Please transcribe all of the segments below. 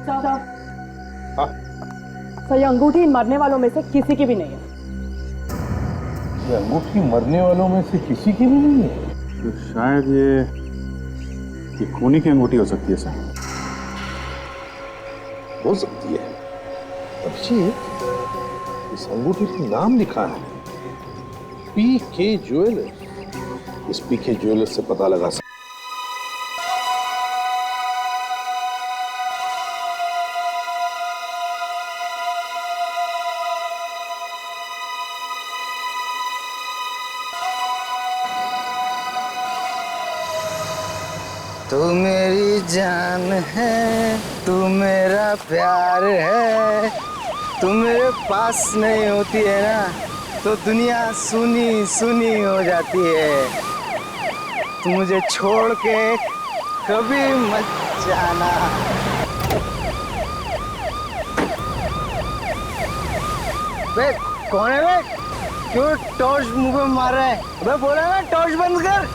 हाँ? सर, ये अंगूठी इन मरने वालों में से किसी की भी नहीं है। ये अंगूठी मरने वालों में से किसी की भी नहीं है? तो शायद ये खूनी की अंगूठी हो सकती है सर। हो सकती है। अभिषेक, इस अंगूठी पर नाम लिखा है पीके ज्वेलर्स। इस पीके ज्वेलर्स से पता लगा सकते। तू मेरी जान है, तू मेरा प्यार है। तू मेरे पास नहीं होती है ना, तो दुनिया सुनी सुनी हो जाती है। तू मुझे छोड़ के कभी मत जाना। बे कौन है बे? क्यों टॉर्च मुंह पे मार रहा है? अबे बोला ना टॉर्च बंद कर।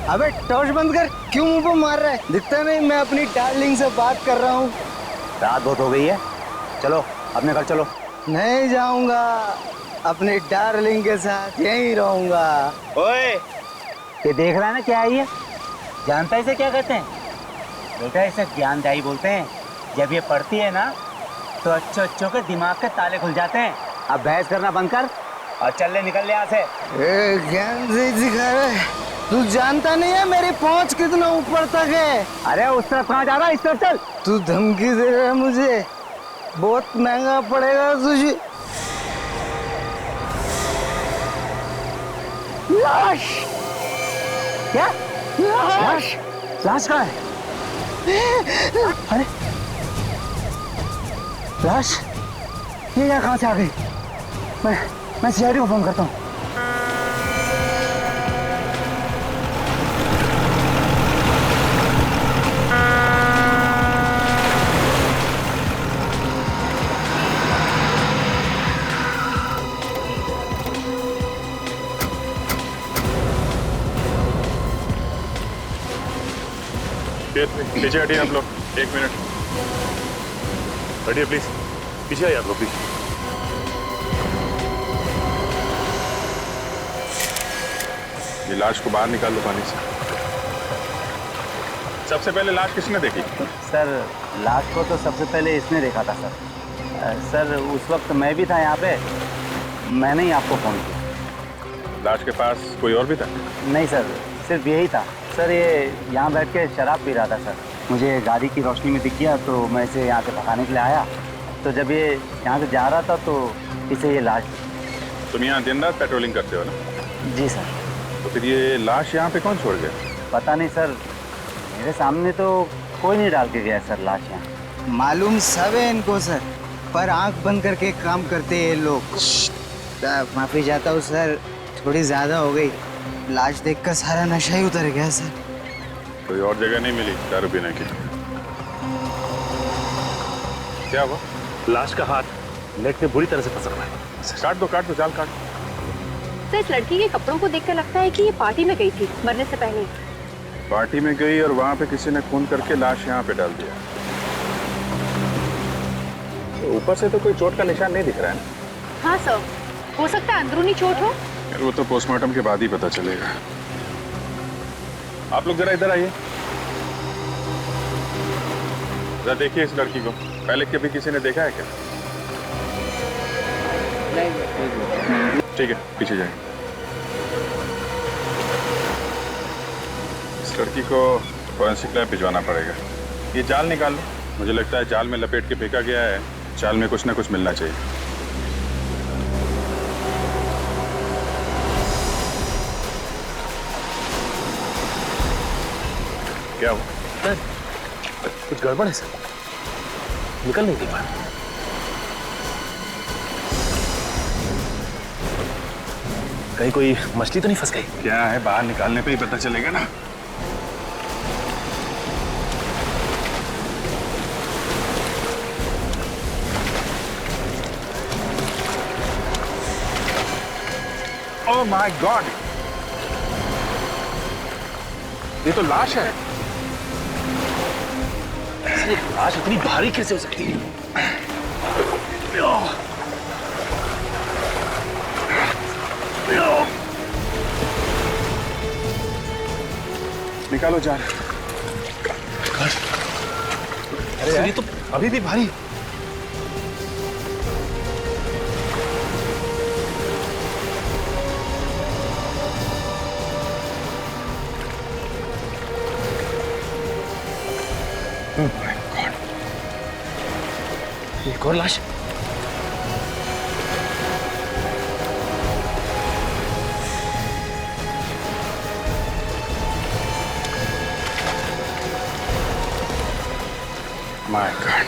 अबे टॉर्च बंद कर, क्यों मुंह पे मार रहा है? दिखता नहीं मैं अपनी डार्लिंग से बात कर रहा हूँ। रात बहुत हो गई है, चलो अपने घर चलो। नहीं जाऊंगा, अपनी डार्लिंग के साथ यहीं रहूंगा। ओए, ये देख रहा है ना क्या है ये? जानता है इसे क्या कहते हैं? बेटा इसे ज्ञानदायी बोलते हैं। जब ये पढ़ती है ना तो अच्छे अच्छों के दिमाग के ताले खुल जाते हैं। अब बहस करना बंद कर और चल ले, निकल ले यहाँ से। ज्ञान से सिखा रहा है। तू जानता नहीं है मेरी पहुंच कितना ऊपर तक है? अरे उस तरफ कहाँ जा रहा है? इस तरफ चल। तू धमकी दे रहा है मुझे, बहुत महंगा पड़ेगा तुझे। लाश? क्या? लाश? लाश कहाँ है? अरे लाश ये यहाँ कहाँ से आ गई? मैं सीआईडी को फोन करता हूँ। पीछे हटिए आप लोग, 1 मिनट हटिए प्लीज। पीछे आइए आप लोग प्लीज। ये लाश को बाहर निकाल लो पानी से। सबसे पहले लाश किसने देखी? सर लाश को तो सबसे पहले इसने देखा था सर। सर उस वक्त मैं भी था यहाँ पे, मैंने ही आपको फोन किया। लाश के पास कोई और भी था? नहीं सर, सिर्फ यही था सर। ये यहाँ बैठ के शराब पी रहा था सर। मुझे गाड़ी की रोशनी में दिख गया तो मैं इसे यहाँ से भगाने के लिए आया। तो जब ये यहाँ से जा रहा था तो इसे ये लाश। तुम यहाँ दिन रात पेट्रोलिंग करते हो ना? जी सर। तो फिर ये लाश यहाँ पे कौन छोड़ गया? पता नहीं सर, मेरे सामने तो कोई नहीं डाल के गया सर लाश यहाँ। मालूम सब है इनको सर, पर आंख बंद करके काम करते हैं ये लोग। माफी चाहता हूँ सर, थोड़ी ज्यादा हो गई। लाश देखकर सारा नशा ही उतर गया सर। कोई और जगह नहीं मिली दारू पीने की? क्या हुआ? लाश का हाथ नेट में बुरी तरह से फंसा हुआ है। काट दो जाल काट। तो इस लड़की के कपड़ों को देखकर लगता है कि ये पार्टी में गई थी मरने से पहले। पार्टी में गई और वहां पे किसी ने खून करके लाश यहाँ पे डाल दिया। तो ऊपर से तो कोई चोट का निशान नहीं दिख रहा है ना? हाँ सर, हो सकता है अंदरूनी चोट हो। वो तो पोस्टमार्टम के बाद ही पता चलेगा। आप लोग जरा इधर आइए, जरा देखिए इस लड़की को। पहले कभी किसी ने देखा है क्या? ठीक है, पीछे जाइए। इस लड़की को फॉरेंसिक लैब भिजवाना पड़ेगा। ये जाल निकाल लो। मुझे लगता है जाल में लपेट के फेंका गया है। जाल में कुछ ना कुछ मिलना चाहिए। क्या हुआ? सर कुछ गड़बड़ है सर, निकल नहीं दे पा रहा। कहीं कोई मछली तो नहीं फंस गई? क्या है, बाहर निकालने पे ही पता चलेगा ना। ओह माय गॉड, ये तो लाश है। ये लाश इतनी भारी कैसे हो सकती है? निकालो जान। अरे यार, ये तो अभी भी भारी। एक और लाश। My God.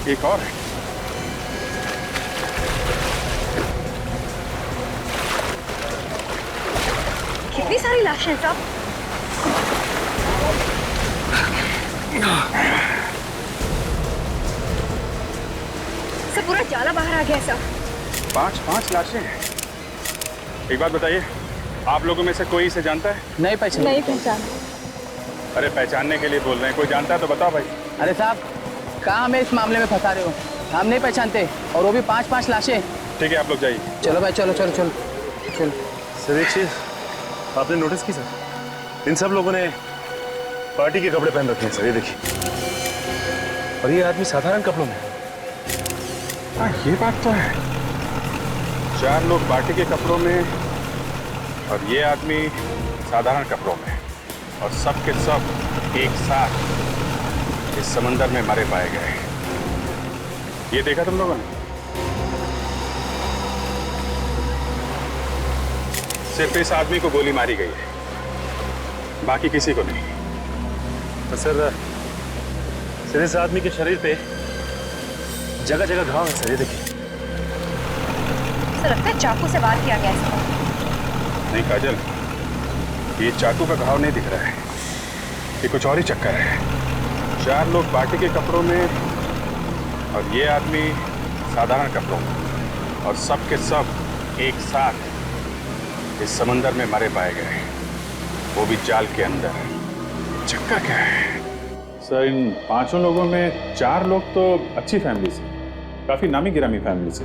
एक और है। कितनी सारी लाशें हैं साहब। सब पूरा जाला बाहर आ गया साहब। 5 लाशें हैं। एक बात बताइए, आप लोगों में से कोई इसे जानता है? नहीं पहचान। नहीं पहचान। अरे पहचानने के लिए बोल रहे हैं, कोई जानता है तो बताओ भाई। अरे साहब, कहाँ हमें इस मामले में फंसा रहे हो? हम नहीं पहचानते, और वो भी 5 लाशें। ठीक है, आप लोग जाइए। चलो भाई, चलो चलो चलो चलो। सर एक चीज आपने नोटिस की सर, इन सब लोगों ने पार्टी के कपड़े पहन रखे हैं सर, ये देखिए। और ये आदमी साधारण कपड़ों में। हाँ, ये बात तो है। 4 लोग पार्टी के कपड़ों में और ये आदमी साधारण कपड़ों में, और सब के सब एक साथ इस समंदर में मरे पाए गए। ये देखा तुम लोगों ने? सिर्फ इस आदमी को गोली मारी गई है, बाकी किसी को नहीं। तो सर इस आदमी के शरीर पे जगह जगह घाव है सर, ये देखिए। सर लगता है चाकू से वार किया गया है। नहीं काजल, ये चाकू का घाव नहीं दिख रहा है, ये कुछ और ही चक्कर है। 4 लोग पार्टी के कपड़ों में और ये आदमी साधारण कपड़ों में, और सब के सब एक साथ इस समंदर में मरे पाए गए, वो भी जाल के अंदर। चक्कर क्या है? सर, इन 5 लोगों में 4 लोग तो अच्छी फैमिली से, काफी नामी गिरामी फैमिली से।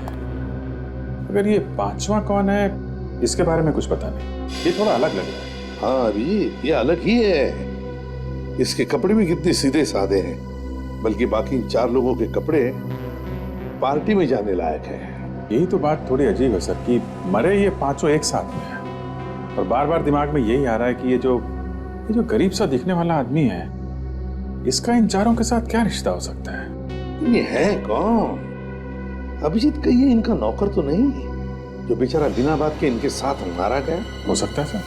अगर ये 5वां कौन है, इसके बारे में कुछ पता नहीं। ये थोड़ा अलग लग रहा है। हाँ अभी ये अलग ही है। इसके कपड़े भी कितने सीधे साधे हैं, बल्कि बाकी 4 लोगों के कपड़े पार्टी में जाने लायक है। यही तो बात थोड़ी अजीब है सर, कि मरे ये 5 एक साथ में है, और बार बार दिमाग में यही आ रहा है कि ये जो गरीब सा दिखने वाला आदमी है, इसका इन 4 के साथ क्या रिश्ता हो सकता है? ये है कौन? अभिजीत कहिए इनका नौकर तो नहीं, जो बेचारा बिना बात के इनके साथ मारा गया? हो सकता है सर,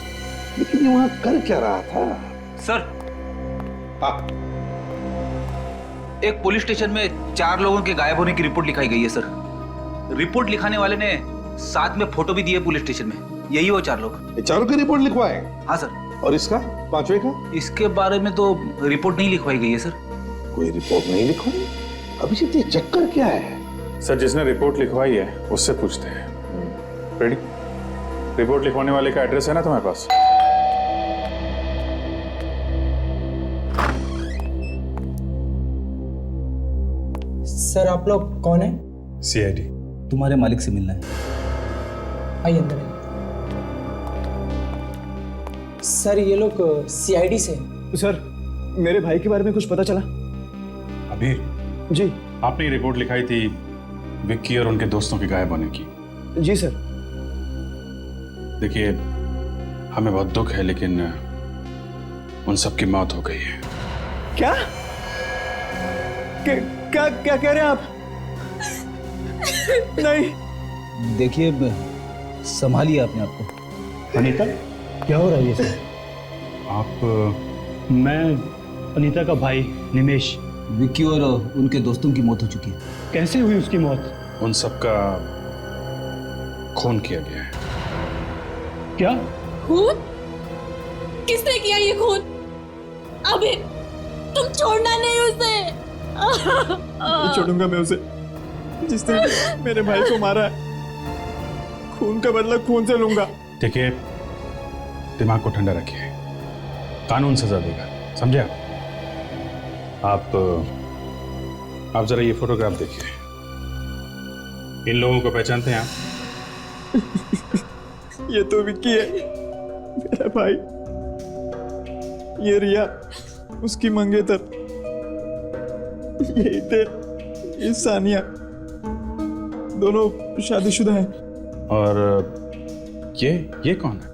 लेकिन ये वहां कर क्या रहा था? सर, हाँ, एक पुलिस स्टेशन में 4 लोगों के गायब होने की रिपोर्ट लिखाई गई है सर। रिपोर्ट लिखाने वाले ने साथ में फोटो भी दी है पुलिस स्टेशन में। यही वो 4 लोग। ये 4 की रिपोर्ट लिखवाए? हाँ सर। और इसका 5वें का? इसके बारे में तो रिपोर्ट नहीं लिखवाई गई है सर। कोई रिपोर्ट नहीं लिखवाई? अभिजीत ये चक्कर क्या है? सर जिसने रिपोर्ट लिखवाई है उससे पूछते हैं। रेडी? रिपोर्ट लिखवाने वाले का एड्रेस है ना तुम्हारे पास? सर आप लोग कौन है? CID। तुम्हारे मालिक से मिलना है। आइए अंदर आइए। सर ये लोग CID से। सर मेरे भाई के बारे में कुछ पता चला? अबीर जी। आपने ये रिपोर्ट लिखाई थी विक्की और उनके दोस्तों के गायब होने की। जी सर। देखिए, हमें बहुत दुख है, लेकिन उन सब की मौत हो गई है। क्या क्या क्या कह रहे हैं आप? नहीं। देखिए, संभालिए अपने आप को। अनीता, क्या हो रहा है ये सर? आप? मैं अनीता का भाई निमेश। विक्की और उनके दोस्तों की मौत हो चुकी है। कैसे हुई उसकी मौत? उन सबका खून किया गया है। क्या? खून? किसने किया ये खून? अभी तुम छोड़ना नहीं उसे। नहीं छोड़ूंगा मैं उसे, जिसने मेरे भाई को मारा है। खून का बदला खून से लूंगा। देखिए, दिमाग को ठंडा रखिए, कानून सजा देगा, समझे आप? आप जरा ये फोटोग्राफ देखिए। इन लोगों को पहचानते हैं आप? ये तो विक्की है, मेरा भाई। ये रिया, उसकी मंगेतर। ये हितेन, ये सानिया, दोनों शादीशुदा हैं। और ये कौन है?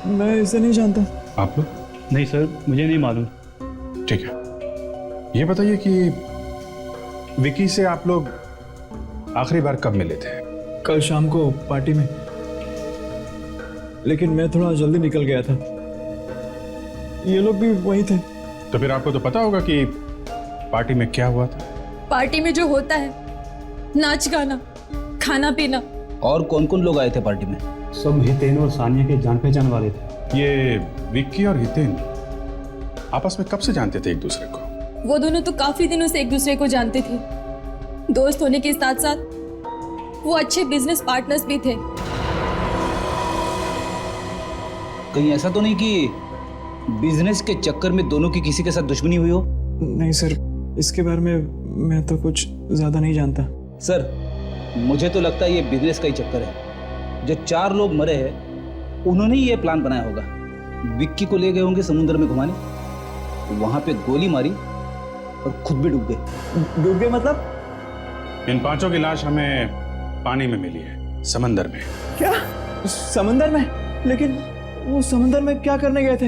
मैं इसे नहीं जानता। आप लोग? नहीं सर, मुझे नहीं मालूम। ठीक है, ये बताइए कि विकी से आप लोग आखिरी बार कब मिले थे? कल शाम को पार्टी में, लेकिन मैं थोड़ा जल्दी निकल गया था। ये लोग भी वही थे। तो फिर आपको तो पता होगा कि पार्टी में क्या हुआ था। पार्टी में जो होता है, नाच गाना, खाना पीना। और कौन कौन लोग आए थे पार्टी में? सब हितेन और सानिया के जान पहचान वाले थे। ये विक्की और हितेन आपस में कब से जानते थे एक दूसरे को? वो दोनों तो काफी दिनों से एक दूसरे को जानते थे। दोस्त होने के साथ साथ वो अच्छे बिजनेस पार्टनर्स भी थे। कहीं ऐसा तो नहीं कि बिजनेस के चक्कर में दोनों की किसी के साथ दुश्मनी हुई हो? नहीं सर, इसके बारे में मैं तो कुछ ज्यादा नहीं जानता। सर, मुझे तो लगता है ये बिजनेस का ही चक्कर है। जो 4 लोग मरे हैं, उन्होंने ही ये प्लान बनाया होगा। विक्की को ले गए होंगे समुद्र में घुमाने, वहां पे गोली मारी और खुद भी डूब गए। डूब गए मतलब? इन 5 की लाश हमें पानी में मिली है, समंदर में। क्या? समंदर में? लेकिन वो समंदर में क्या करने गए थे?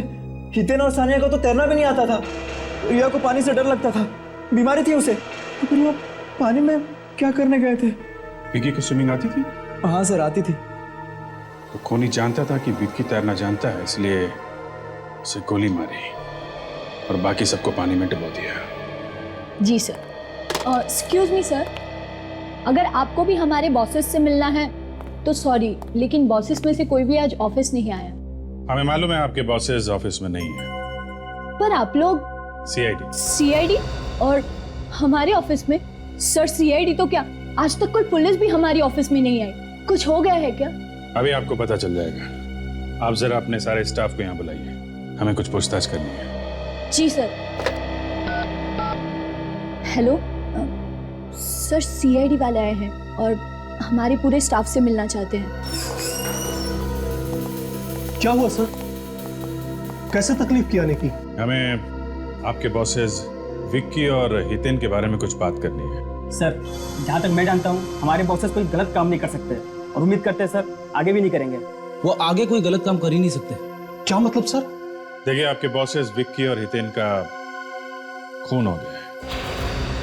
हितेन और सानिया को तो तैरना भी नहीं आता था। रिया को पानी से डर लगता था, बीमारी थी उसे। तो फिर वो पानी में क्या करने गए थे? विक्की को स्विमिंग आती थी? हाँ सर, आती थी। तो खूनी जानता था कि विक्की तैरना जानता है, इसलिए उसे गोली मारी और बाकी सबको पानी में डुबो दिया। जी सर। एक्सक्यूज मी सर, अगर आपको भी हमारे बॉसेस से मिलना है तो सॉरी, लेकिन बॉसेस में से कोई भी आज ऑफिस नहीं आया। हमें मालूम है आपके बॉसेस ऑफिस में नहीं है। पर आप लोग सीआईडी और हमारे ऑफिस में? सर, सीआईडी तो क्या, आज तक कोई पुलिस भी हमारी ऑफिस में नहीं आई। कुछ हो गया है क्या? अभी आपको पता चल जाएगा। आप जरा अपने सारे स्टाफ को यहाँ बुलाइए, हमें कुछ पूछताछ करनी है। जी सर। हेलो सर, सीआईडी वाले आए हैं और हमारे पूरे स्टाफ से मिलना चाहते हैं। क्या हुआ सर? कैसे तकलीफ की आने की? हमें आपके बॉसेस विक्की और हितेन के बारे में कुछ बात करनी है। सर, जहाँ तक मैं जानता हूँ हमारे बॉसेस कोई गलत काम नहीं कर सकते और उम्मीद करते हैं सर आगे भी नहीं करेंगे। वो आगे कोई गलत काम कर ही नहीं सकते। क्या मतलब सर? देखिए, आपके बॉसेस विक्की और हितेन का खून हो गया है।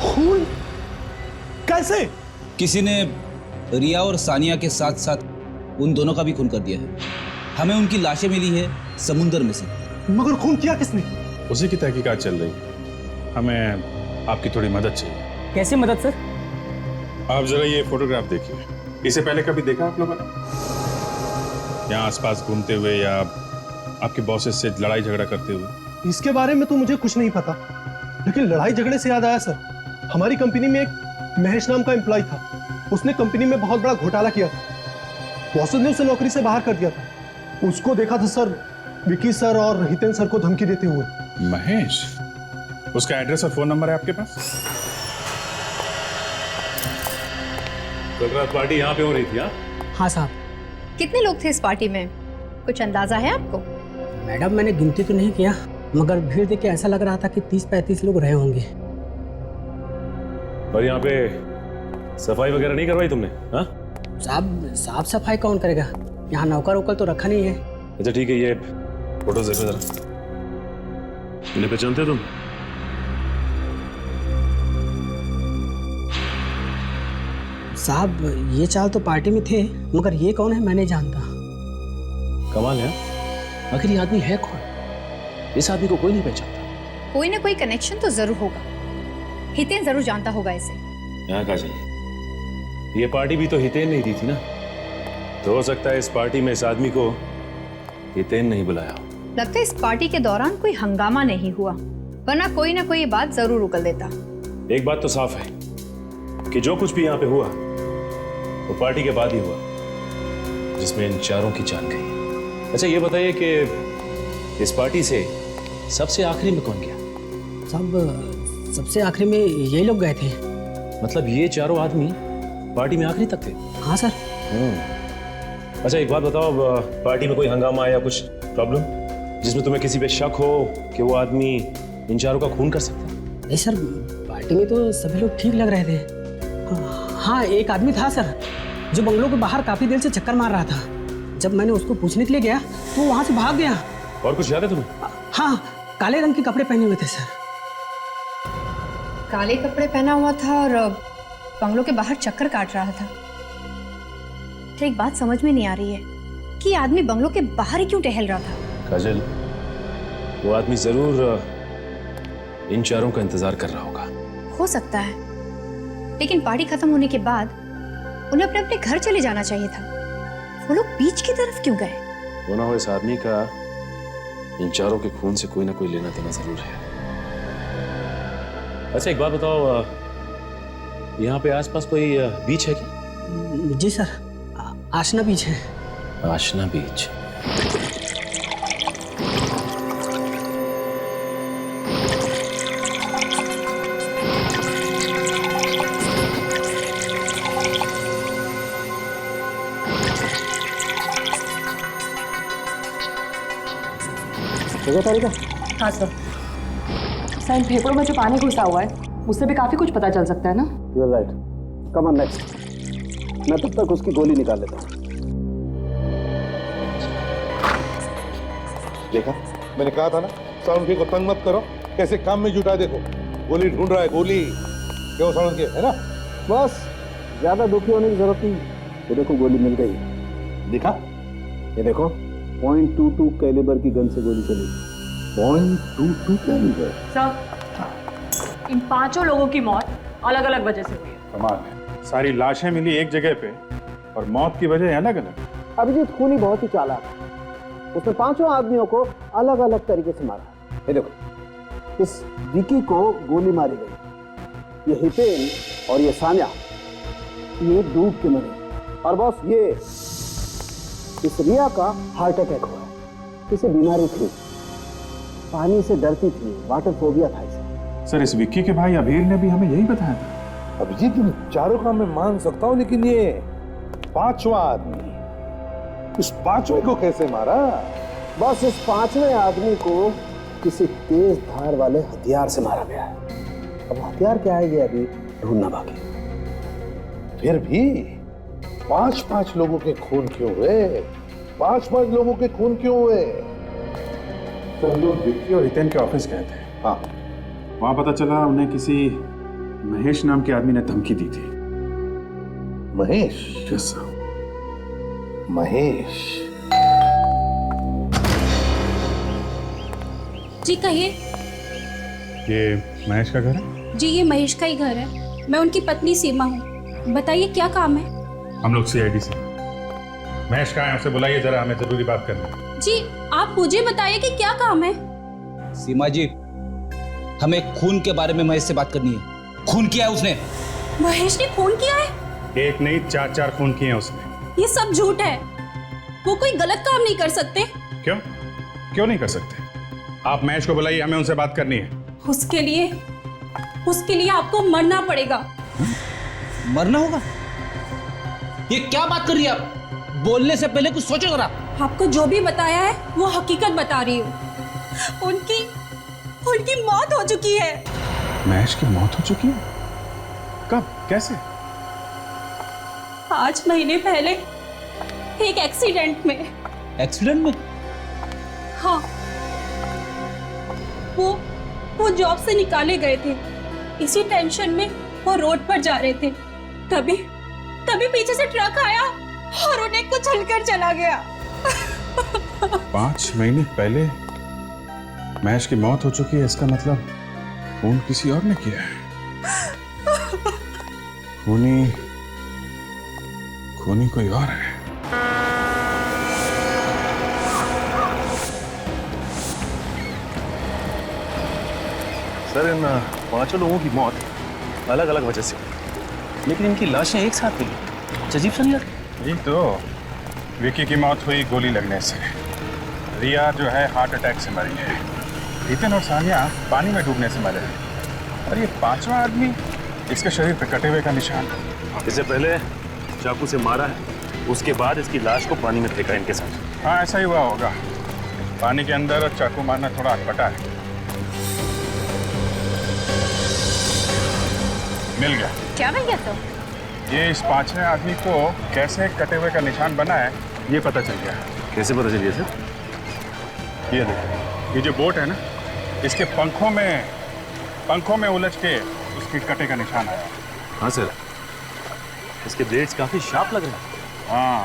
खून? कैसे? किसी ने रिया और सानिया के साथ साथ उन दोनों का भी खून कर दिया है। हमें उनकी लाशें मिली है समुंदर में से। मगर खून किया किसने? उसी की तहकीकात चल रही है। हमें आपकी थोड़ी मदद चाहिए। कैसे मदद सर? आप जरा ये फोटोग्राफ देखिए। इसे पहले कभी देखा आप लोगों ने? यहाँ आसपास घूमते हुए या आपके बॉसेस से लड़ाई झगड़ा करते हुए? इसके बारे में तो मुझे कुछ नहीं पता, लेकिन लड़ाई झगड़े से याद आया सर, हमारी कंपनी में एक महेश नाम का एम्प्लॉय था। उसने कंपनी में बहुत बड़ा घोटाला किया था। बॉसेस ने उसे नौकरी से बाहर कर दिया था। उसको देखा था सर विकी सर और हितेन सर को धमकी देते हुए। महेश? उसका एड्रेस और फोन नंबर है आपके पास? कल रात पार्टी यहाँ पे हो रही थी? हाँ साहब। कितने लोग थे इस पार्टी में, कुछ अंदाजा है आपको? मैडम, मैंने गिनती तो नहीं किया, मगर भीड़ देख के ऐसा लग रहा था कि 30-35 लोग रहे होंगे। और यहाँ पे सफाई वगैरह नहीं करवाई तुमने? हाँ साहब, साफ सफाई कौन करेगा? यहाँ नौकर वोकर तो रखा नहीं है। अच्छा ठीक है, ये फोटोज देखो जरा। इन्हें पहचानते हो तुम? साहब, ये चाल तो पार्टी में थे, मगर ये कौन है मैं नहीं जानता। कमाल है, आखिर ये आदमी है कौन? इस आदमी को कोई नहीं पहचानता। कोई ना कोई कनेक्शन तो जरूर होगा। हितेन जरूर जानता होगा इसे। यहाँ काजल, ये पार्टी भी तो हितेन नहीं दी थी ना, तो हो सकता है इस पार्टी में इस आदमी को हितेन नहीं बुलाया हो। लगता है इस पार्टी के दौरान कोई हंगामा नहीं हुआ, वरना कोई ना कोई बात जरूर उगल देता। एक बात तो साफ है कि जो कुछ भी यहाँ पे हुआ वो पार्टी के बाद ही हुआ, जिसमें इन चारों की जान गई। अच्छा ये बताइए कि इस पार्टी से सबसे आखिरी में कौन गया? सबसे आखिरी में यही लोग गए थे। मतलब ये चारों आदमी पार्टी में आखिरी तक थे? हाँ सर। अच्छा एक बात बताओ, पार्टी में कोई हंगामा या कुछ प्रॉब्लम जिसमें तुम्हें किसी पे शक हो कि वो आदमी इन चारों का खून कर सकता है? नहीं सर, पार्टी में तो सभी लोग ठीक लग रहे थे। हाँ एक आदमी था सर जो बंगलों के बाहर काफी देर से चक्कर मार रहा था। जब मैंने उसको पूछने के लिए गया तो वो वहां से भाग गया। और कुछ याद है तुम्हें? हाँ, काले रंग के कपड़े पहने हुए थे सर। काले कपड़े पहना हुआ था और बंगलों के बाहर चक्कर काट रहा था। तो एक बात समझ में नहीं आ रही है कि ये आदमी बंगलों के बाहर ही क्यों टहल रहा था? काजल, वो आदमी जरूर इन चारों का इंतजार कर रहा होगा। हो सकता है, लेकिन पार्टी खत्म होने के बाद उन्हें अपने अपने घर चले जाना चाहिए था। वो लोग बीच की तरफ क्यों गए? वो ना हो इस आदमी का इन चारों के खून से कोई ना कोई लेना देना जरूर है। अच्छा एक बात बताओ, यहाँ पे आसपास कोई बीच है क्या? जी सर, आशना बीच है। आशना बीच। हाँ सर। सर, इन फेफड़ों में जो पानी घुसा हुआ है उससे भी काफी कुछ पता चल सकता है ना? You're right. Come on next. मैं तब तक उसकी गोली निकाल लेता हूँ। देखा, मैंने कहा था ना, सालुंखे को तंग मत करो, कैसे काम में जुटा। देखो गोली ढूंढ रहा है, गोली। क्यों सालुंखे, है ना? बस ज्यादा दुखी होने की जरूरत नहीं। ये देखो गोली मिल गई। दिखा, ये देखो .22 कैलिबर की गन से गोली चली। .22 कैलिबर। सर, इन 5 लोगों की मौत अलग अलग वजह से हुई है। कमाल है, सारी लाशें मिली एक जगह पे और मौत की वजह अलग अलग। अभिजीत खूनी बहुत ही चालाक है। उसने 5 आदमियों को अलग अलग तरीके से मारा। ये देखो, इस विकी को गोली मारी गई, ये हितेन और ये सान्या ये डूब के मरे। और बॉस, ये इस रिया का हार्ट अटैक हुआ है। इसे बीमारी थी, पानी से डरती थी, वाटर फोबिया था इसे। सर, इस विक्की के भाई अभीर ने भी हमें यही बताया था। अभिजीत, इन चारों का मैं मान सकता हूँ, लेकिन ये 5वां आदमी, उस 5वें को कैसे मारा? बस इस 5वें आदमी को किसी तेज धार वाले हथियार से मारा गया है। अब हथियार क्या है ये अभी ढूंढना बाकी। फिर भी 5-5 लोगों के खून क्यों हुए? 5-5 लोगों के खून क्यों हुए? तो हम लोग विक्की और हितेन के ऑफिस गए थे। हाँ, वहां पता चला उन्हें किसी महेश नाम के आदमी ने धमकी दी थी। महेश? Yes sir. महेश? जी कहिए। ये महेश का घर है? जी ये महेश का ही घर है। मैं उनकी पत्नी सीमा हूँ। बताइए क्या काम है? हम लोग CID से। महेश कहाँ है, उसे बुलाइए जरा, हमें जरूरी बात करनी है। जी आप मुझे बताइए कि क्या काम है? सीमा जी, हमें खून के बारे में महेश से बात करनी है। खून किया है उसने। महेश ने खून किया है? एक नहीं 4 खून किए हैं उसने। ये सब झूठ है। वो कोई गलत काम नहीं कर सकते। क्यों? क्यों नहीं कर सकते? आप महेश को बुलाइए, हमें उनसे बात करनी है। उसके लिए आपको मरना पड़ेगा। मरना होगा? ये क्या बात कर रही है आप? बोलने से पहले कुछ सोचो जरा। आपको जो भी बताया है वो हकीकत बता रही हूँ। उनकी मौत हो चुकी है। महेश की मौत हो चुकी है? कब? कैसे? 5 महीने पहले एक एक्सीडेंट में। एक्सीडेंट में? हाँ, वो जॉब से निकाले गए थे। इसी टेंशन में वो रोड पर जा रहे थे, तभी पीछे से ट्रक आया और उन्हें कुचलकर चला गया। 5 महीने पहले महेश की मौत हो चुकी है, इसका मतलब खून किसी और ने किया है। खूनी खूनी कोई और है। सर, इन 5 लोगों की मौत अलग अलग वजह से, लेकिन इनकी लाशें एक साथ मिली। अजीब सा नहीं लगता? यही तो, विकी की मौत हुई गोली लगने से, रिया जो है हार्ट अटैक से मरी है, हितेन और सानिया पानी में डूबने से मरे हैं, और ये 5वां आदमी, इसके शरीर पे कटे हुए का निशान। इससे पहले चाकू से मारा है, उसके बाद इसकी लाश को पानी में फेंका इनके साथ। हाँ, ऐसा ही हुआ होगा। पानी के अंदर चाकू मारना थोड़ा अटपटा है। मिल गया। क्या मिल गया सर? ये इस 5वें आदमी को कैसे कटे हुए का निशान बना है, ये पता चल गया। कैसे पता चल गया सर? ये देखो, ये जो बोट है ना, इसके पंखों में उलझ के उसके कटे का निशान आया। हाँ सर, इसके ब्लेड्स काफी शार्प लग रहे हैं। हाँ,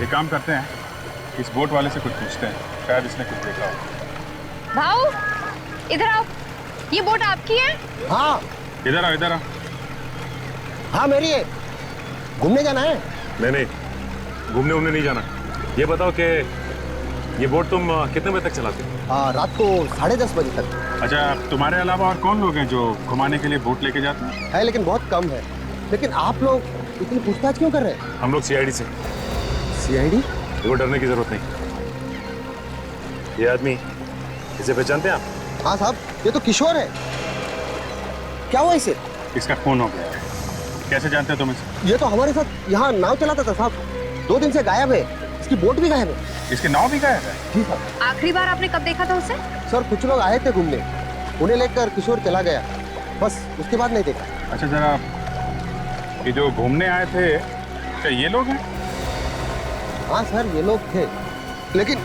एक काम करते हैं, इस बोट वाले से कुछ पूछते हैं, शायद इसने कुछ देखा हो। भाऊ, इधर आओ। ये बोट आपकी है? हाँ। इधर आओ, इधर आओ। हाँ, मेरी है। घूमने जाना है? नहीं, घूमने नहीं जाना। ये बताओ कि ये बोट तुम कितने बजे तक चलाते हो? रात को 10:30 बजे तक। अच्छा, तुम्हारे अलावा और कौन लोग हैं जो घुमाने के लिए बोट लेके जाते हैं? है, लेकिन बहुत कम है। लेकिन आप लोग इतनी पूछताछ क्यों कर रहे हैं? हम लोग सीआईडी से। सीआईडी? देखो, डरने की जरूरत नहीं। ये आदमी, इसे पहचानते हैं आप? हाँ साहब, ये तो किशोर है। क्या हुआ इसे? इसका खून हो गया है। कैसे जानते हो तुम इसे? ये तो हमारे साथ यहाँ नाव चलाता था साहब। 2 दिन से गायब है। इसकी बोट भी गायब है। इसकी नाव भी गायब है? जी साहब। आखिरी बार आपने कब देखा था उसे? सर, कुछ लोग आए थे घूमने, उन्हें लेकर किशोर चला गया, बस उसके बाद नहीं देखा। अच्छा, जरा ये जो घूमने आए थे, क्या ये लोग हैं? हाँ सर, ये लोग थे, लेकिन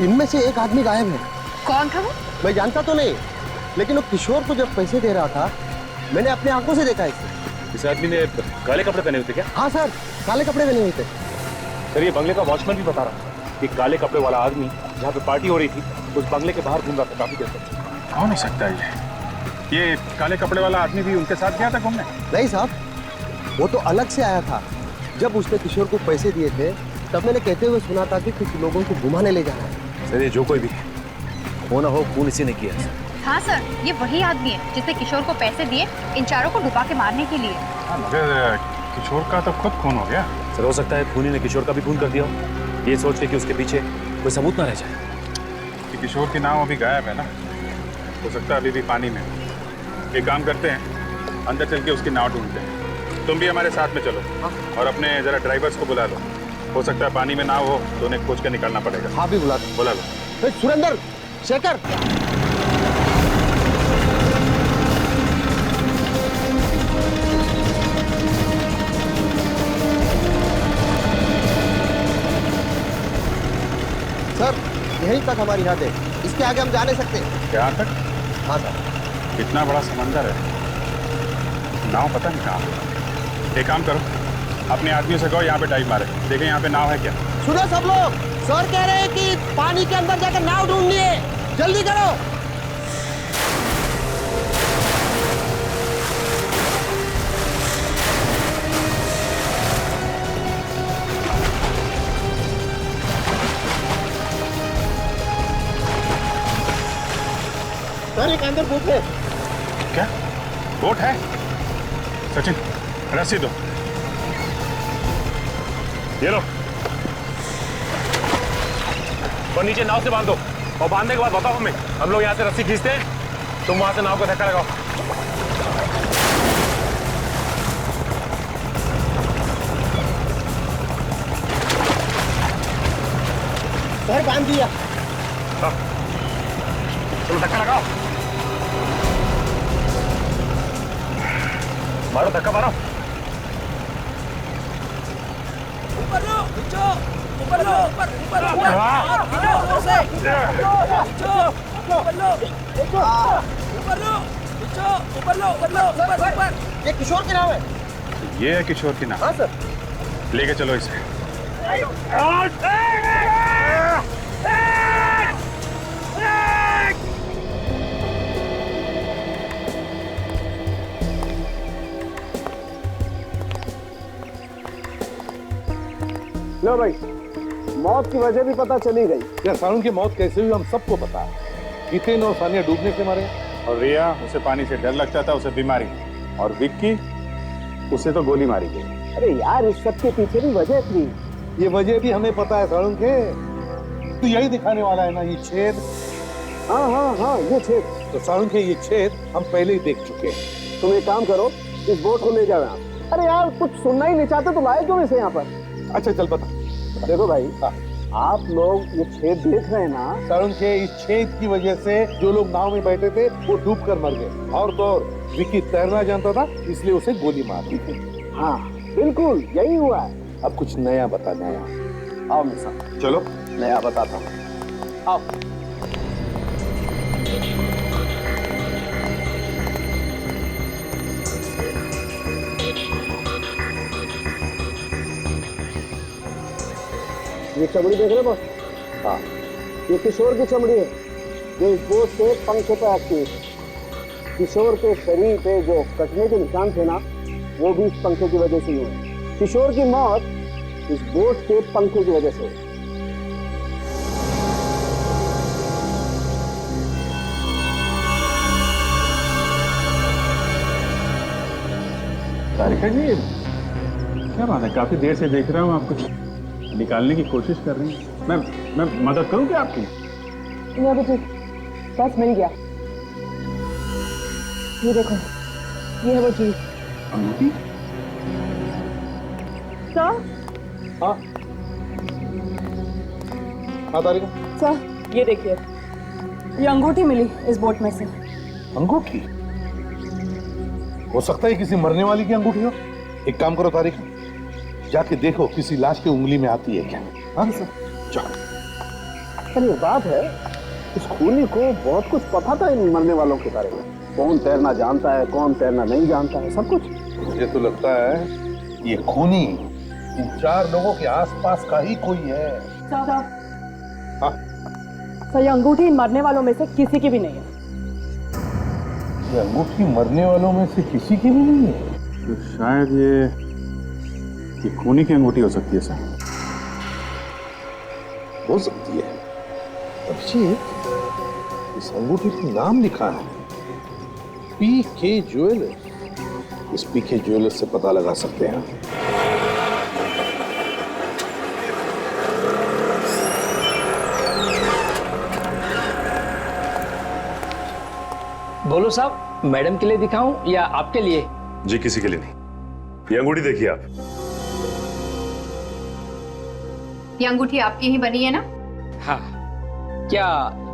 इनमें से एक आदमी गायब है। कौन था वो? मैं जानता तो नहीं, लेकिन वो किशोर को जब पैसे दे रहा था, मैंने अपने आंखों से देखा इसे। इस आदमी ने काले कपड़े पहने हुए थे क्या? हाँ सर, काले कपड़े पहने हुए थे। सर, ये बंगले का वॉचमैन भी बता रहा था कि काले कपड़े वाला आदमी जहाँ पे पार्टी हो रही थी, उस बंगले के बाहर घूम रहा था काफी देर तक। कौन हो सकता है ये काले कपड़े वाला आदमी भी उनके साथ गया था घूमने? नहीं साहब, वो तो अलग से आया था। जब उसने किशोर को पैसे दिए थे, तब मैंने कहते हुए सुना था कि कुछ लोगों को घुमाने ले जाना है। सर, ये जो कोई भी हो ना हो, खून इसी ने किया है। हाँ सर, ये वही आदमी है जिसने किशोर को पैसे दिए इन चारों को डुबा के मारने के लिए। मुझे किशोर का तो खुद खून हो गया। सर, हो सकता है खूनी ने किशोर का भी खून कर दिया हो, ये सोच के कि उसके पीछे कोई सबूत ना रह जाए। कि किशोर की नाव अभी गायब है ना, हो सकता है अभी भी पानी में। एक काम करते हैं, अंदर चल के उसकी नाव ढूंढते हैं। तुम भी हमारे साथ में चलो और अपने जरा ड्राइवर्स को बुला लो। हो सकता है पानी में नाव हो तो उन्हें खोज के निकालना पड़ेगा। हाँ भी बुला लो। सुरेंद्र, शेखर, सर, यहीं तक हमारी हद है, इसके आगे हम जा नहीं सकते। यहाँ तक? हाँ सर। इतना बड़ा समंदर है, नाव पता नहीं कहाँ। एक काम करो, अपने आदमियों से कहो यहाँ पे डाइव मारे, देखें यहाँ पे नाव है क्या। सुनो सब लोग, सर कह रहे हैं कि पानी के अंदर जाकर नाव ढूंढनी है, जल्दी करो। सर, एक अंदर बोट है। क्या बोट है? सचिन, रस्सी दो। ये लो, और नीचे नाव से बांध दो, और बांधने के बाद बताओ हमें। हम लोग यहाँ से रस्सी खींचते हैं, तुम वहां से नाव को धक्का लगाओ। सर, बांध दिया। तुम धक्का लगाओ, मारो धक्का मारो। ऊपर लो, नीचे, ऊपर लो, ऊपर ऊपर ऊपर से, ऊपर लो, ऊपर लो, नीचे, ऊपर लो, ऊपर लो, ऊपर ऊपर। ये किशोर की नाम है। ये है किशोर की नाव? हाँ सर। लेके चलो इसे। लो भाई, मौत की वजह भी पता चली गई। यार सारुण की मौत कैसे हुई हम सबको पता है। हितेन और सानिया डूबने से मरे, और रिया, उसे पानी से डर लगता था, उसे बीमारी, और विक्की, उसे तो गोली मारी गई। अरे यार, इस सब के पीछे भी वजह थी। ये वजह भी हमें पता है सारुण के। तो यही दिखाने वाला है ना ये छेद। हाँ हाँ हाँ, ये छेद। तो सारुण के ये छेद हम पहले ही देख चुके हैं। तुम एक काम करो, इस बोट को ले जाओ यहाँ। अरे यार, कुछ सुनना ही नहीं चाहते तो लाए क्यों इसे यहाँ पर? अच्छा चल बता। देखो भाई, आप लोग ये छेद देख रहे हैं ना? सारुण के इस छेद की वजह से जो लोग नाव में बैठे थे वो डूब कर मर गए। और तो और विक्की तैरना जानता था, इसलिए उसे गोली मार दी थी। हाँ बिल्कुल यही हुआ है। अब कुछ नया बता। नया आओ मेरे साथ। चलो नया बताता हूँ, आओ। ये चमड़ी देख रहे हो बॉस? हाँ, ये किशोर की चमड़ी है जो इस बोट के पंखे पे एक्टिव है। किशोर के शरीर पे जो कटने के निशान थे ना, वो भी इस पंखे की वजह से ही हुए। किशोर की मौत इस बोट के पंखे की वजह से हुई। तारिका जी, क्या बात है, काफी देर से देख रहा हूँ आप कुछ निकालने की कोशिश कर रही हैं। मैं मदद करूँ क्या आपकी? नहीं अभी ठीक, बस मिल गया। ये देखो, ये है वो चीज। अंगूठी? सर? हाँ हाँ तारिका। सर ये देखिए, ये अंगूठी मिली इस बोट में से। अंगूठी? हो सकता है किसी मरने वाली की अंगूठी हो। एक काम करो तारिका, जाके देखो किसी लाश की उंगली में आती है क्या। हाँ सर चलो। पर ये बात है, इस खूनी को बहुत कुछ पता था इन मरने वालों के बारे में। कौन तैरना जानता है, कौन तैरना नहीं जानता है, सब कुछ। मुझे तो लगता है ये खूनी इन 4 लोगों के आसपास का ही कोई है। सर हाँ? सर ये अंगूठी इन मरने वालों में से किसी की भी नहीं है। ये अंगूठी मरने वालों में से किसी की भी नहीं है? तो शायद ये खूनी की अंगूठी हो सकती है सर। हो सकती है। अभिषेक, इस अंगूठी पर नाम लिखा है पीके ज्वेलर्स। इस पीके ज्वेलर्स से पता लगा सकते हैं। बोलो साहब, मैडम के लिए दिखाऊं या आपके लिए? जी किसी के लिए नहीं। ये अंगूठी देखिए आप। ये अंगूठी आपकी ही बनी है ना? हाँ। क्या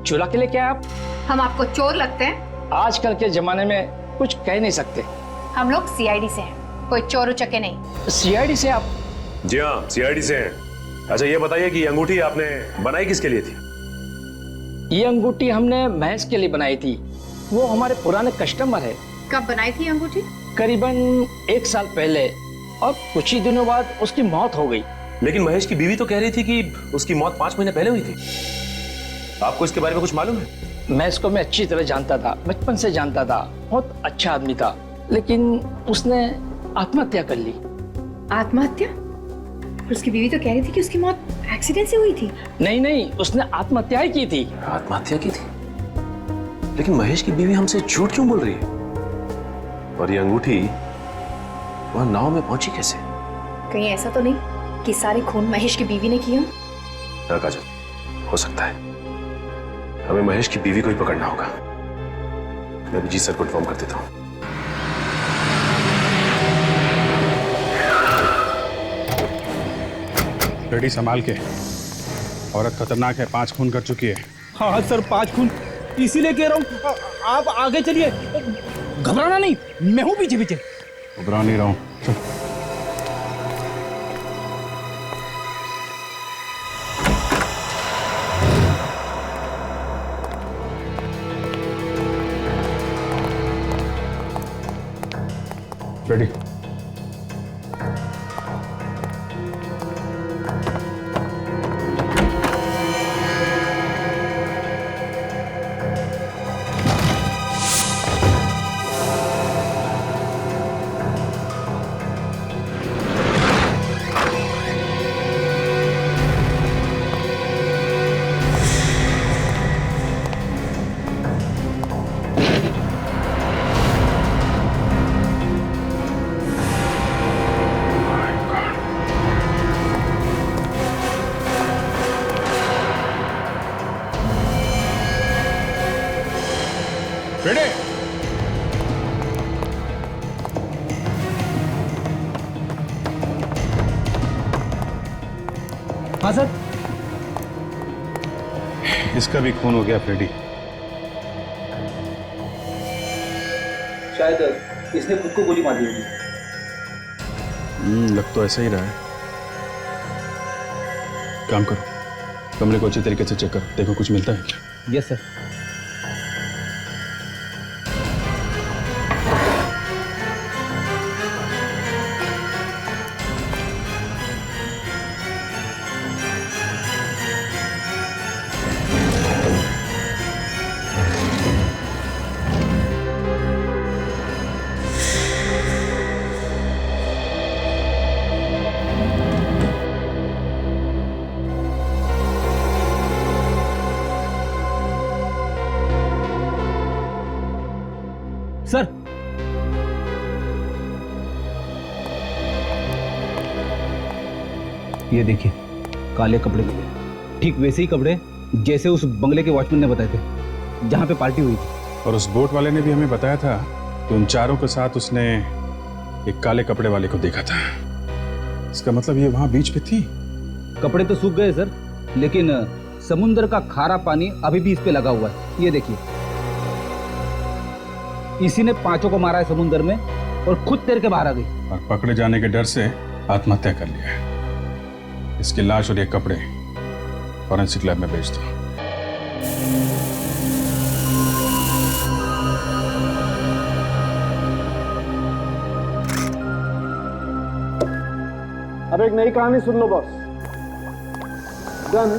चूल्हा के लिए क्या आप? हम आपको चोर लगते हैं? आजकल के जमाने में कुछ कह नहीं सकते। हम लोग सीआईडी से हैं, कोई चोर उचक्के नहीं। सीआईडी से आप? जी हाँ, सीआईडी से हैं। अच्छा ये बताइए कि ये अंगूठी आपने बनाई किसके लिए थी? ये अंगूठी हमने महेश के लिए बनाई थी, वो हमारे पुराने कस्टमर है। कब बनाई थी अंगूठी? करीबन 1 साल पहले, और कुछ ही दिनों बाद उसकी मौत हो गई। लेकिन महेश की बीवी तो कह रही थी कि उसकी मौत 5 महीने पहले हुई थी। आपको इसके बारे में कुछ मालूम है? महेश को मैं अच्छी तरह जानता था, बचपन से जानता था, बहुत अच्छा आदमी था, लेकिन उसने आत्महत्या कर ली। आत्महत्या? उसकी बीवी तो कह रही थी कि उसकी मौत एक्सीडेंट से हुई थी। नहीं नहीं, उसने आत्महत्या ही की थी। आत्महत्या की थी? लेकिन महेश की बीवी हमसे झूठ क्यों बोल रही है? और ये अंगूठी वहां नाव में पहुंची कैसे? कहीं ऐसा तो नहीं कि सारे खून महेश की बीवी ने किया? हाँ काजल, हो सकता है। हमें महेश की बीवी को ही पकड़ना होगा। मैं भी जी सर को इन्फॉर्म कर देता हूँ। रेडी संभाल के। औरत खतरनाक है, 5 खून कर चुकी है। हाँ सर, 5 खून, इसीलिए कह रहा हूँ आप आगे चलिए। घबराना नहीं, मैं हूँ पीछे पीछे। घबरा नहीं रहा हूँ। रेडी। हाँ सर। इसका भी खून हो गया फ्रेडी। शायद इसने खुद को गोली मारी होगी। लग तो ऐसा ही रहा है। काम करो, कमरे को अच्छी तरीके से चेक करो, देखो कुछ मिलता है क्या। Yes sir. सर, ये देखिए काले कपड़े मिले, ठीक वैसे ही कपड़े जैसे उस बंगले के वॉचमैन ने बताए थे जहां पे पार्टी हुई थी। और उस बोट वाले ने भी हमें बताया था कि उन चारों के साथ उसने एक काले कपड़े वाले को देखा था। इसका मतलब ये वहां बीच पे थी। कपड़े तो सूख गए सर, लेकिन समुद्र का खारा पानी अभी भी इस पे लगा हुआ है। ये देखिए, इसी ने पांचों को मारा है समुद्र में और खुद तैर के बाहर आ गई। और पकड़े जाने के डर से आत्महत्या कर लिया है। इसकी लाश और ये कपड़े फॉरेंसिक लैब में भेज दो। अब एक नई कहानी सुन लो बॉस। गन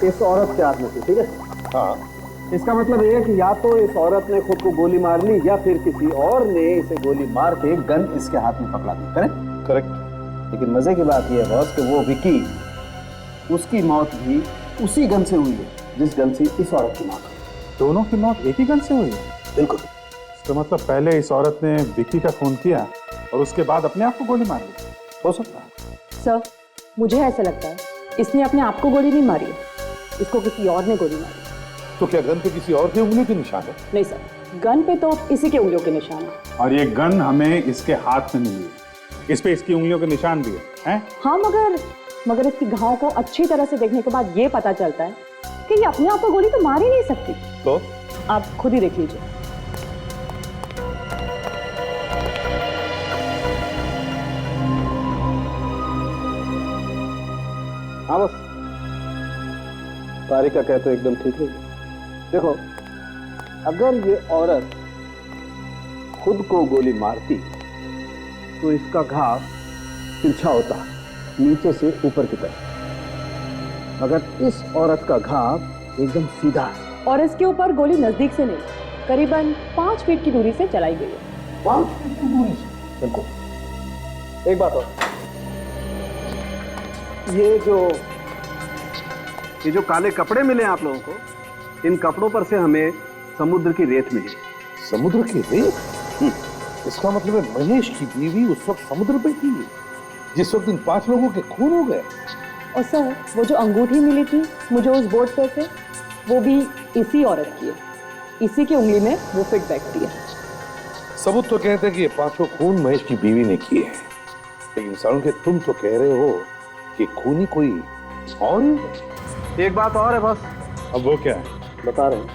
इस औरत के हाथ में थी, ठीक है? हाँ। इसका मतलब ये है कि या तो इस औरत ने खुद को गोली मार ली या फिर किसी और ने इसे गोली मार के गन इसके हाथ में पकड़ा दी। करेक्ट? करेक्ट। लेकिन मजे की बात यह है बॉस कि वो विकी, उसकी मौत भी उसी गन से हुई है जिस गन से इस औरत की मौत हुई। दोनों की मौत एक ही गन से हुई है? बिल्कुल। तो मतलब पहले इस औरत ने विक्की का खून किया और उसके बाद अपने आप को गोली मार ली। हो सकता है सर, मुझे ऐसा लगता है इसने अपने आप को गोली नहीं मारी है, इसको किसी और ने गोली मारी। तो क्या गन पे किसी और की उंगली के निशान है? नहीं सर, गन पे तो इसी के उंगलियों के निशान है। और ये गन हमें इसके हाथ में मिली है, इस पे इसकी उंगलियों के निशान भी है? हाँ, मगर इसकी घाव को अच्छी तरह से देखने के बाद ये पता चलता है कि ये अपने आप को गोली तो मार ही नहीं सकती। तो आप खुद ही देख लीजिए। हाँ बस, तारिका कहते तो एकदम ठीक है। देखो, अगर ये औरत खुद को गोली मारती तो इसका घाव तिरछा होता, नीचे से ऊपर की तरफ। मगर इस औरत का घाव एकदम सीधा है। और इसके ऊपर गोली नजदीक से नहीं, करीबन 5 फीट की दूरी से चलाई गई है। 5 फीट की दूरी से? बिल्कुल। एक बात और, ये जो काले कपड़े मिले आप लोगों को, इन कपड़ों पर से हमें समुद्र की रेत मिली। समुद्र की रेत? इसका मतलब है महेश की बीवी उस वक्त समुद्र पे थी जिस वक्त इन 5 लोगों के खून हो गए। और सर, वो जो अंगूठी मिली थी मुझे उस बोर्ड पे से, वो भी इसी औरत की है। इसी की उंगली में वो फिट बैठती है। सबूत तो कहते हैं कि ये 5 खून महेश की बीवी ने किए हैं, लेकिन सारुण के तुम तो कह रहे हो कि खूनी कोई और ही। एक बात और है बस। अब वो क्या है? बता रहे हैं।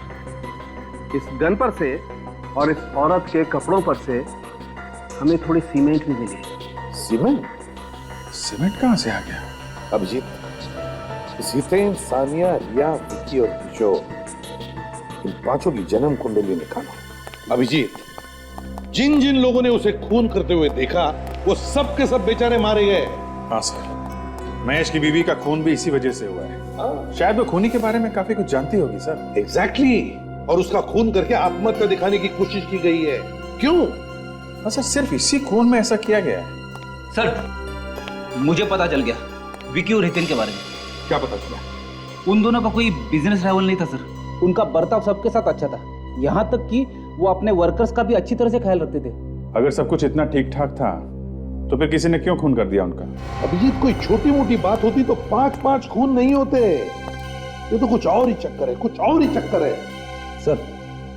इस गन पर से और इस औरत के कपड़ों पर से हमें थोड़ी सीमेंट भी मिली। सीमेंट? सीमेंट कहां से आ गया? अभिजीत, जितेन, सानिया, रिया, विक्की और किशोर, इन 5 की जन्म कुंडली निकालो। अभिजीत, जिन जिन लोगों ने उसे खून करते हुए देखा वो सब के सब बेचारे मारे गए। हाँ सर, महेश की बीवी का खून भी इसी वजह से हुआ है। शायद वो खूनी के बारे में काफी कुछ जानती होगी सर। एग्जैक्टली। और उसका खून करके आत्महत्या दिखाने की कोशिश की गई है। क्यों? सर, सिर्फ इसी खून में ऐसा किया गया है? सर, मुझे पता चल गया विकी और हितेन के बारे में। क्या पता चला? उन दोनों का कोई बिजनेस राइवल नहीं था सर। उनका बर्ताव सबके साथ अच्छा था, यहाँ तक कि वो अपने वर्कर्स का भी अच्छी तरह से ख्याल रखते थे। अगर सब कुछ इतना ठीक ठाक था तो फिर किसी ने क्यों खून कर दिया उनका? अभिजीत, कोई छोटी मोटी बात होती तो 5 खून नहीं होते। ये तो कुछ और ही चक्कर है, कुछ और ही चक्कर है। सर,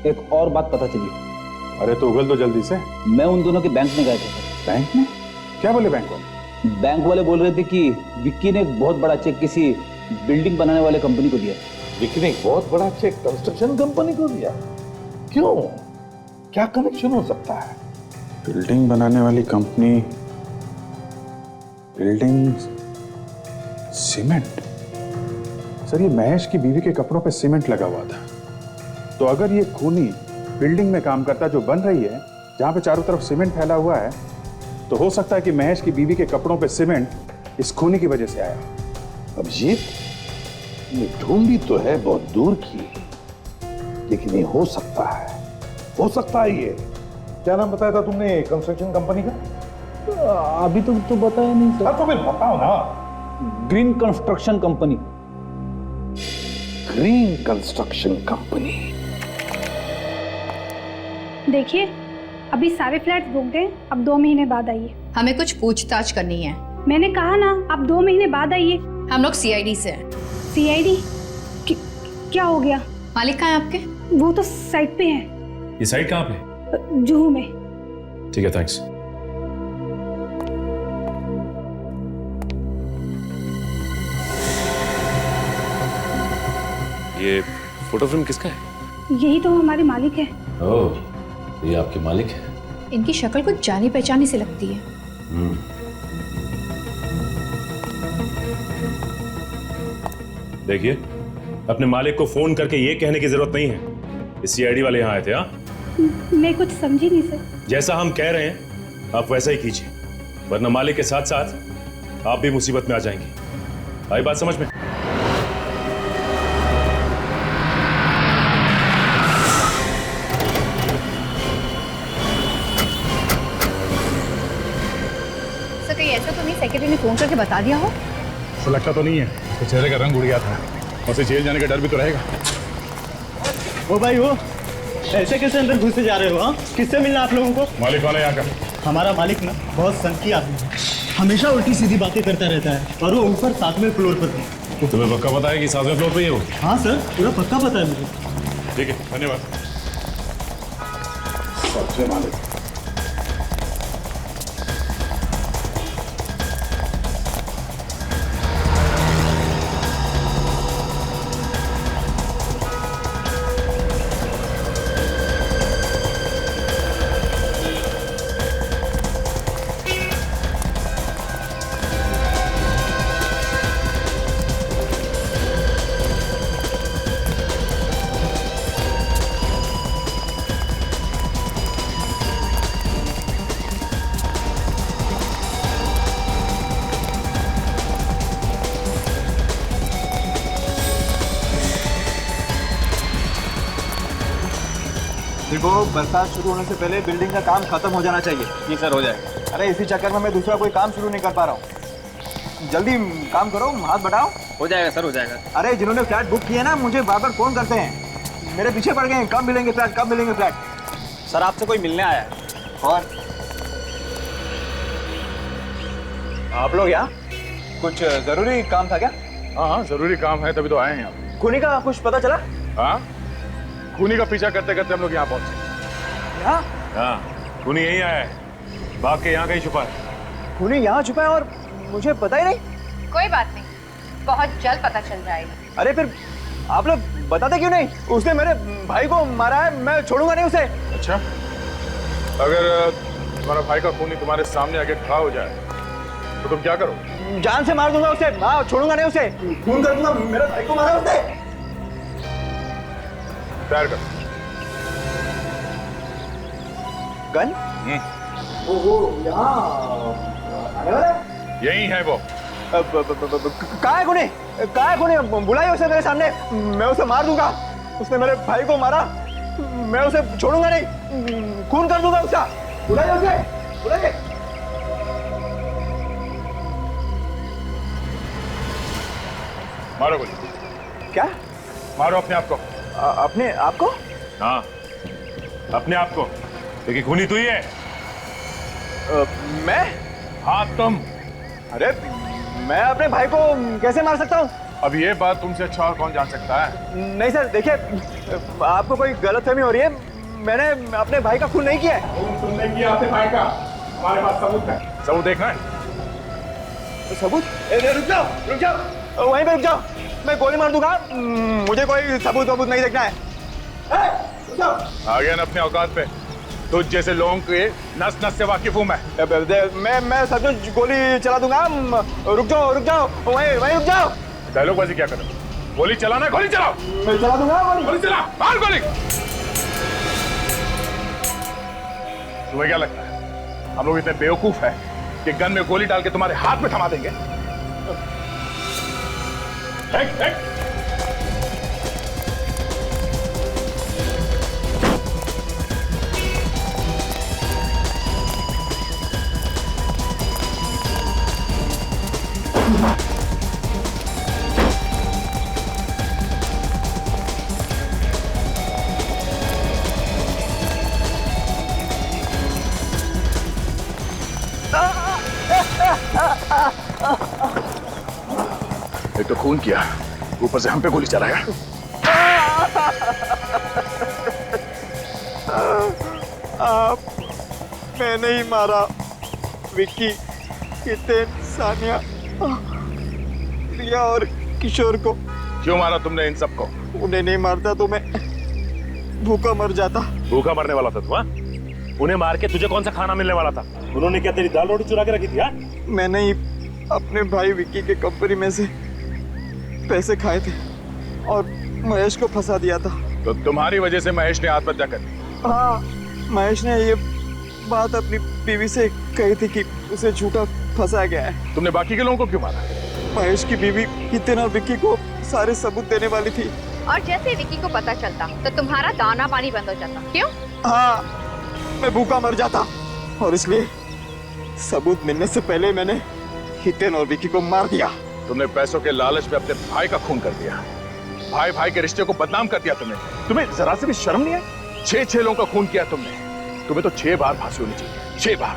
एक और बात पता चली। अरे तो उगल दो जल्दी से। मैं उन दोनों के बैंक में गए थे। बैंक में? क्या बोले बैंक वाले? बैंक वाले बोल रहे थे कि विक्की ने एक बहुत बड़ा चेक किसी बिल्डिंग बनाने वाले कंपनी को दिया। विक्की ने एक बहुत बड़ा चेक कंस्ट्रक्शन कंपनी को दिया? क्यों? क्या कनेक्शन हो सकता है? बिल्डिंग बनाने वाली कंपनी, बिल्डिंग, सीमेंट। सर ये महेश की बीवी के कपड़ों पे सीमेंट लगा हुआ था, तो अगर ये खूनी बिल्डिंग में काम करता जो बन रही है, जहां पे चारों तरफ सीमेंट फैला हुआ है, तो हो सकता है कि महेश की बीवी के कपड़ों पे सीमेंट इस खूनी की वजह से आया। अभिजीत, ये ढूंढी तो है बहुत दूर की, लेकिन ये हो सकता है, हो सकता है। ये क्या नाम बताया था तुमने कंस्ट्रक्शन कंपनी का? अभी तो बताया नहीं सर। तो फिर बताओ ना। Green construction company. Green construction company. देखिए, अभी सारे फ्लैट्स बुक हैं, अब 2 महीने बाद आइए। हमें कुछ पूछताछ करनी है। मैंने कहा ना, आप 2 महीने बाद आइए। हम लोग सीआईडी से हैं। सीआईडी? क्या हो गया? मालिक कहाँ है आपके? वो तो साइट पे है। ये साइट कहाँ पे? जुहू में। ठीक है, थैंक्स। ये फोटो फिल्म किसका है? यही तो हमारे मालिक है। ओह, ये आपके मालिक है। इनकी शक्ल कुछ जानी पहचानी से लगती है। देखिए, अपने मालिक को फोन करके ये कहने की जरूरत नहीं है इस सीआईडी वाले यहाँ आए थे। हाँ, मैं कुछ समझी नहीं सर। जैसा हम कह रहे हैं आप वैसा ही कीजिए, वरना मालिक के साथ साथ आप भी मुसीबत में आ जाएंगे। आई बात समझ में? कहीं ऐसा तो नहीं सेक्रेटरी ने फोन करके बता दिया हो? ऐसा लगता तो नहीं है, तो चेहरे का रंग उड़ गया था, उसे जेल जाने का डर भी तो रहेगा। ओ भाई, वो ऐसे कैसे अंदर घुसे जा रहे हो? हाँ, किससे मिलना आप लोगों को? मालिक वाला यहाँ का। हमारा मालिक ना बहुत संकी आदमी है, हमेशा उल्टी सीधी बातें करता रहता है, और वो ऊपर 7वें फ्लोर पर है। तुम्हें पक्का पता है कि 7वें फ्लोर पे ही है वो? हाँ सर, पूरा पक्का पता है मुझे। ठीक है, धन्यवाद। सबसे मालिक। देखो, बरसात शुरू होने से पहले बिल्डिंग का काम खत्म हो जाना चाहिए। जी सर, हो जाएगा। अरे इसी चक्कर में मैं दूसरा कोई काम शुरू नहीं कर पा रहा हूँ। जल्दी काम करो, हाथ बढ़ाओ। हो जाएगा सर, हो जाएगा। अरे जिन्होंने फ्लैट बुक किए ना, मुझे बार बार फोन करते हैं, मेरे पीछे पड़ गए हैं, कब मिलेंगे फ्लैट, कब मिलेंगे फ्लैट। सर, आपसे कोई मिलने आया है। और आप लोग यहाँ कुछ जरूरी काम था क्या? हाँ, जरूरी काम है, तभी तो आए हैं यहाँ। खूनी का कुछ पता चला? हाँ, खूनी का पीछा करते करते हम लोग यहाँ पहुंचे। यहाँ? हाँ, खूनी यहीं आया है, भाग के यहाँ कहीं छुपा है। खूनी यहाँ छुपा है और मुझे पता ही नहीं? कोई बात नहीं, बहुत जल्द पता चल जाएगा। अरे फिर आप लोग बताते क्यों नहीं? उसने मेरे भाई को मारा है, मैं छोड़ूंगा नहीं उसे। अच्छा, अगर तुम्हारा भाई का खूनी तुम्हारे सामने आके खड़ा हो जाए तो तुम क्या करो? जान से मार दूंगा उसे, हाँ, छोड़ूंगा नहीं उसे, खून कर दूंगा। मेरे भाई को मारा उसने। तैयार कर। गन? वो यहाँ आने वाला है? यही है वो। कहाँ है खूनी? कहाँ है खूनी? बुलाइए उसे मेरे सामने, मैं उसे मार दूंगा। उसने मेरे भाई को मारा, मैं उसे छोड़ूंगा नहीं, खून कर दूंगा उसका। बुलाइए उसे, बुलाइए। मारो गोली। क्या? मारो अपने आप को। अपने आप को? हाँ, अपने आप को, क्योंकि खूनी तू ही है। मैं? हाँ, तुम। अरे मैं अपने भाई को कैसे मार सकता हूँ? अब ये बात तुमसे अच्छा और कौन जान सकता है? नहीं सर, देखिए, आपको कोई गलतफहमी हो रही है। मैंने अपने भाई का खून नहीं किया है। तुमने किया अपने भाई का? हमारे पास सबूत है। सबूत देखना है? सबूत? रुक जाओ, वहीं पे रुक जाओ, मैं गोली मार दूंगा। मुझे कोई सबूत वबूत नहीं देखना है। आ गया ना अपने औकात पे। तुझ जैसे लोगों के नस नस से वाकिफ हूँ मैं। मैं सब गोली चला दूंगा। रुक जाओ, वहीं रुक जाओ। डायलॉगबाजी क्या कर रहे हो? गोली चलाना, गोली चलाओ। मैं चला दूंगा गोली चला, मार गोली। तुम्हें क्या लगता है हम लोग इतने बेवकूफ हैं कि गन में गोली डाल के तुम्हारे हाथ में थमा देंगे? एक तो खून किया, ऊपर से हम पे गोली चलाया। मैंने ही मारा विक्की, हितेन, सानिया, प्रिया और किशोर को। क्यों मारा तुमने इन सबको? उन्हें नहीं मारता तो मैं भूखा मर जाता। भूखा मरने वाला था तू? हाँ? उन्हें मार के तुझे कौन सा खाना मिलने वाला था? उन्होंने क्या तेरी दाल रोटी चुरा के रखी थी? हाँ? मैंने ही अपने भाई विक्की के कंपनी में से पैसे खाए थे और महेश को फंसा दिया था। तो तुम्हारी वजह से महेश ने आत्महत्या कर दी? हाँ, महेश ने ये बात अपनी बीवी से कही थी कि उसे झूठा फंसा गया है। तुमने बाकी के लोगों को क्यों मारा? महेश की बीवी हितेन और विक्की को सारे सबूत देने वाली थी। और जैसे विक्की को पता चलता तो तुम्हारा दाना पानी बंद हो जाता। क्यों? हाँ, मैं भूखा मर जाता और इसलिए सबूत मिलने से पहले मैंने हितेन और विक्की को मार दिया। तुमने पैसों के लालच में अपने भाई का खून कर दिया। भाई भाई के रिश्ते को बदनाम कर दिया तुमने। तुम्हें जरा से भी शर्म नहीं है? 6 लोगों का खून किया तुमने। तुम्हें तो 6 बार फांसी होनी चाहिए, 6 बार।